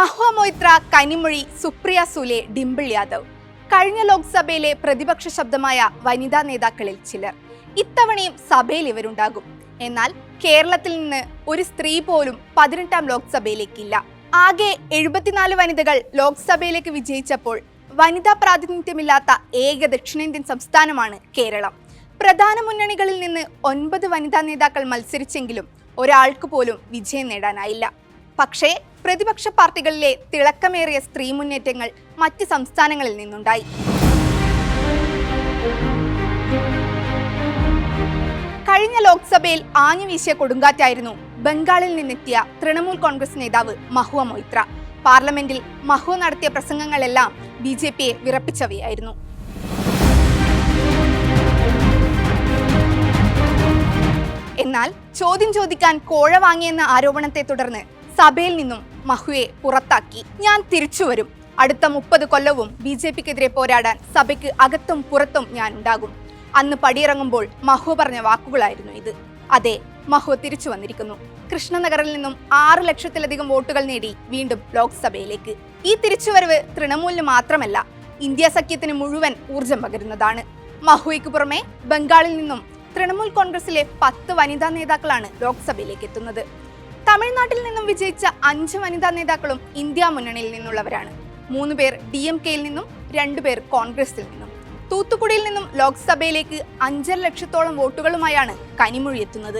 മഹുവ മൊയ്ത്ര, കനിമൊഴി, സുപ്രിയ സുലെ, ഡിംപിൾ യാദവ്. കഴിഞ്ഞ ലോക്സഭയിലെ പ്രതിപക്ഷ ശബ്ദമായ വനിതാ നേതാക്കളിൽ ചിലർ. ഇത്തവണയും സഭയിൽ ഇവരുണ്ടാകും. എന്നാൽ കേരളത്തിൽ നിന്ന് ഒരു സ്ത്രീ പോലും 18ാം ലോക്സഭയിലേക്കില്ല. ആകെ 74 വനിതകൾ ലോക്സഭയിലേക്ക് വിജയിച്ചപ്പോൾ വനിതാ പ്രാതിനിധ്യമില്ലാത്ത ഏക ദക്ഷിണേന്ത്യൻ സംസ്ഥാനമാണ് കേരളം. പ്രധാന മുന്നണികളിൽ നിന്ന് 9 വനിതാ നേതാക്കൾ മത്സരിച്ചെങ്കിലും ഒരാൾക്ക് പോലും വിജയം നേടാനായില്ല. പക്ഷേ പ്രതിപക്ഷ പാർട്ടികളിലെ തിളക്കമേറിയ സ്ത്രീ മുന്നേറ്റങ്ങൾ മറ്റ് സംസ്ഥാനങ്ങളിൽ നിന്നുണ്ടായി. കഴിഞ്ഞ ലോക്സഭയിൽ ആഞ്ഞുവീശിയ കൊടുങ്കാറ്റായിരുന്നു ബംഗാളിൽ നിന്നെത്തിയ തൃണമൂൽ കോൺഗ്രസ് നേതാവ് മഹുവ മൊയ്ത്ര. പാർലമെന്റിൽ മഹുവ നടത്തിയ പ്രസംഗങ്ങളെല്ലാം BJPയെ വിറപ്പിച്ചവയായിരുന്നു. എന്നാൽ ചോദ്യം ചോദിക്കാൻ കോഴ വാങ്ങിയെന്ന ആരോപണത്തെ തുടർന്ന് സഭയിൽ നിന്നും മഹുവയെ പുറത്താക്കി. ഞാൻ തിരിച്ചുവരും. അടുത്ത 30 കൊല്ലവും BJPക്കെതിരെ പോരാടാൻ സഭയ്ക്ക് അകത്തും പുറത്തും ഞാൻ ഉണ്ടാകും. അന്ന് പടിയിറങ്ങുമ്പോൾ മഹുവ പറഞ്ഞ വാക്കുകളായിരുന്നു ഇത്. അതെ, മഹുവ തിരിച്ചു വന്നിരിക്കുന്നു. കൃഷ്ണനഗറിൽ നിന്നും 6 ലക്ഷത്തിലധികം വോട്ടുകൾ നേടി വീണ്ടും ലോക്സഭയിലേക്ക്. ഈ തിരിച്ചുവരവ് തൃണമൂലിന് മാത്രമല്ല, ഇന്ത്യ സഖ്യത്തിന് മുഴുവൻ ഊർജം പകരുന്നതാണ്. മഹുവയ്ക്ക് പുറമെ ബംഗാളിൽ നിന്നും തൃണമൂൽ കോൺഗ്രസിലെ 10 വനിതാ നേതാക്കളാണ് ലോക്സഭയിലേക്ക് എത്തുന്നത്. തമിഴ്നാട്ടിൽ നിന്നും വിജയിച്ച 5 വനിതാ നേതാക്കളും ഇന്ത്യ മുന്നണിയിൽ നിന്നുള്ളവരാണ്. 3 പേർ DMKയിൽ നിന്നും 2 പേർ കോൺഗ്രസിൽ നിന്നും. തൂത്തുക്കുടിയിൽ നിന്നും ലോക്സഭയിലേക്ക് 5.5 ലക്ഷത്തോളം വോട്ടുകളുമായാണ് കനിമൊഴി എത്തുന്നത്.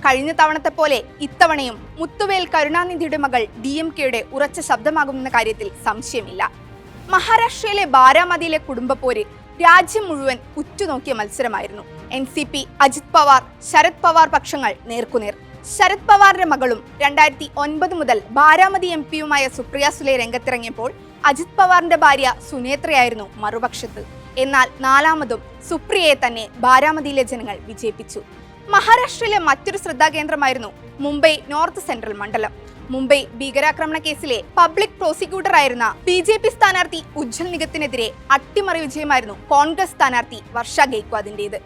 കഴിഞ്ഞ തവണത്തെ പോലെ ഇത്തവണയും മുത്തുവേൽ കരുണാനിധിയുടെ മകൾ DMKയുടെ ഉറച്ച ശബ്ദമാകുമെന്ന കാര്യത്തിൽ സംശയമില്ല. മഹാരാഷ്ട്രയിലെ ബാരാമതിയിലെ കുടുംബപ്പോര് രാജ്യം മുഴുവൻ ഉറ്റുനോക്കിയ മത്സരമായിരുന്നു. NCP, അജിത് പവാർ, ശരത് പവാർ പക്ഷങ്ങൾ നേർക്കുനേർ. ശരത് പവാറിന്റെ മകളും 2009 മുതൽ ബാരാമതി MP-യുമായ സുപ്രിയ സുലെ രംഗത്തിറങ്ങിയപ്പോൾ അജിത് പവാറിന്റെ ഭാര്യ സുനേത്രയായിരുന്നു മറുപക്ഷത്ത്. എന്നാൽ 4ാമതും സുപ്രിയയെ തന്നെ ബാരാമതിയിലെ ജനങ്ങൾ വിജയിപ്പിച്ചു. മഹാരാഷ്ട്രയിലെ മറ്റൊരു ശ്രദ്ധാകേന്ദ്രമായിരുന്നു മുംബൈ നോർത്ത് സെൻട്രൽ മണ്ഡലം. മുംബൈ ഭീകരാക്രമണ കേസിലെ പബ്ലിക് പ്രോസിക്യൂട്ടറായിരുന്ന BJP സ്ഥാനാർത്ഥി ഉജ്ജ്വൽ നിഗത്തിനെതിരെ അട്ടിമറി വിജയമായിരുന്നു കോൺഗ്രസ് സ്ഥാനാർത്ഥി വർഷ ഗെയ്ക്വാദിന്റേത്.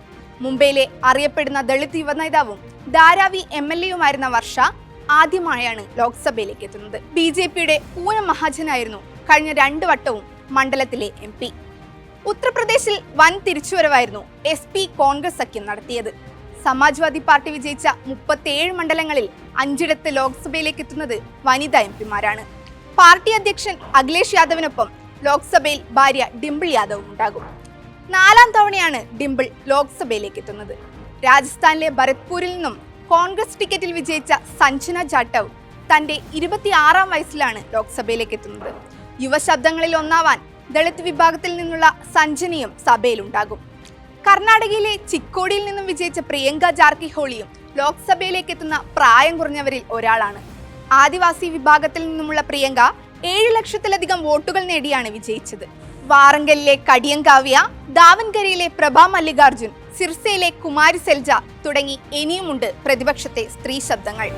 മുംബൈയിലെ അറിയപ്പെടുന്ന ദളിത് യുവനേതാവും ധാരാവി MLA-യുമായിരുന്ന വർഷ ആദ്യമായാണ് ലോക്സഭയിലേക്ക് എത്തുന്നത്. BJPയുടെ പൂനം മഹാജനായിരുന്നു കഴിഞ്ഞ 2 വട്ടവും മണ്ഡലത്തിലെ MP. ഉത്തർപ്രദേശിൽ വൻ തിരിച്ചുവരവായിരുന്നു SP കോൺഗ്രസ് സഖ്യം നടത്തിയത്. സമാജ്വാദി പാർട്ടി വിജയിച്ച 37 മണ്ഡലങ്ങളിൽ 5ഇടത്ത് ലോക്സഭയിലേക്ക് എത്തുന്നത് വനിതാ MP-മാരാണ്. പാർട്ടി അധ്യക്ഷൻ അഖിലേഷ് യാദവിനൊപ്പം ലോക്സഭയിൽ ഭാര്യ ഡിംപിൾ യാദവും ഉണ്ടാകും. 4ാം തവണയാണ് ഡിംപിൾ ലോക്സഭയിലേക്ക് എത്തുന്നത്. രാജസ്ഥാനിലെ ഭരത്പൂരിൽ നിന്നും കോൺഗ്രസ് ടിക്കറ്റിൽ വിജയിച്ച സഞ്ജന ജാട്ടവ് തന്റെ 26ാം വയസ്സിലാണ് ലോക്സഭയിലേക്ക് എത്തുന്നത്. യുവശബ്ദങ്ങളിൽ ഒന്നാവാൻ ദളിത് വിഭാഗത്തിൽ നിന്നുള്ള സഞ്ജനയും സഭയിലുണ്ടാകും. കർണാടകയിലെ ചിക്കോടിയിൽ നിന്നും വിജയിച്ച പ്രിയങ്ക ജാർക്കിഹോളിയും ലോക്സഭയിലേക്ക് എത്തുന്ന പ്രായം കുറഞ്ഞവരിൽ ഒരാളാണ്. ആദിവാസി വിഭാഗത്തിൽ നിന്നുമുള്ള പ്രിയങ്ക 7 ലക്ഷത്തിലധികം വോട്ടുകൾ നേടിയാണ് വിജയിച്ചത്. വാറങ്കലിലെ കടിയങ്കാവ്യ, ദാവൻകരയിലെ പ്രഭാ മല്ലികാർജുൻ, സിർസയിലെ കുമാരി സെൽജ തുടങ്ങി ഇനിയുമുണ്ട് പ്രതിപക്ഷത്തെ സ്ത്രീ ശബ്ദങ്ങൾ.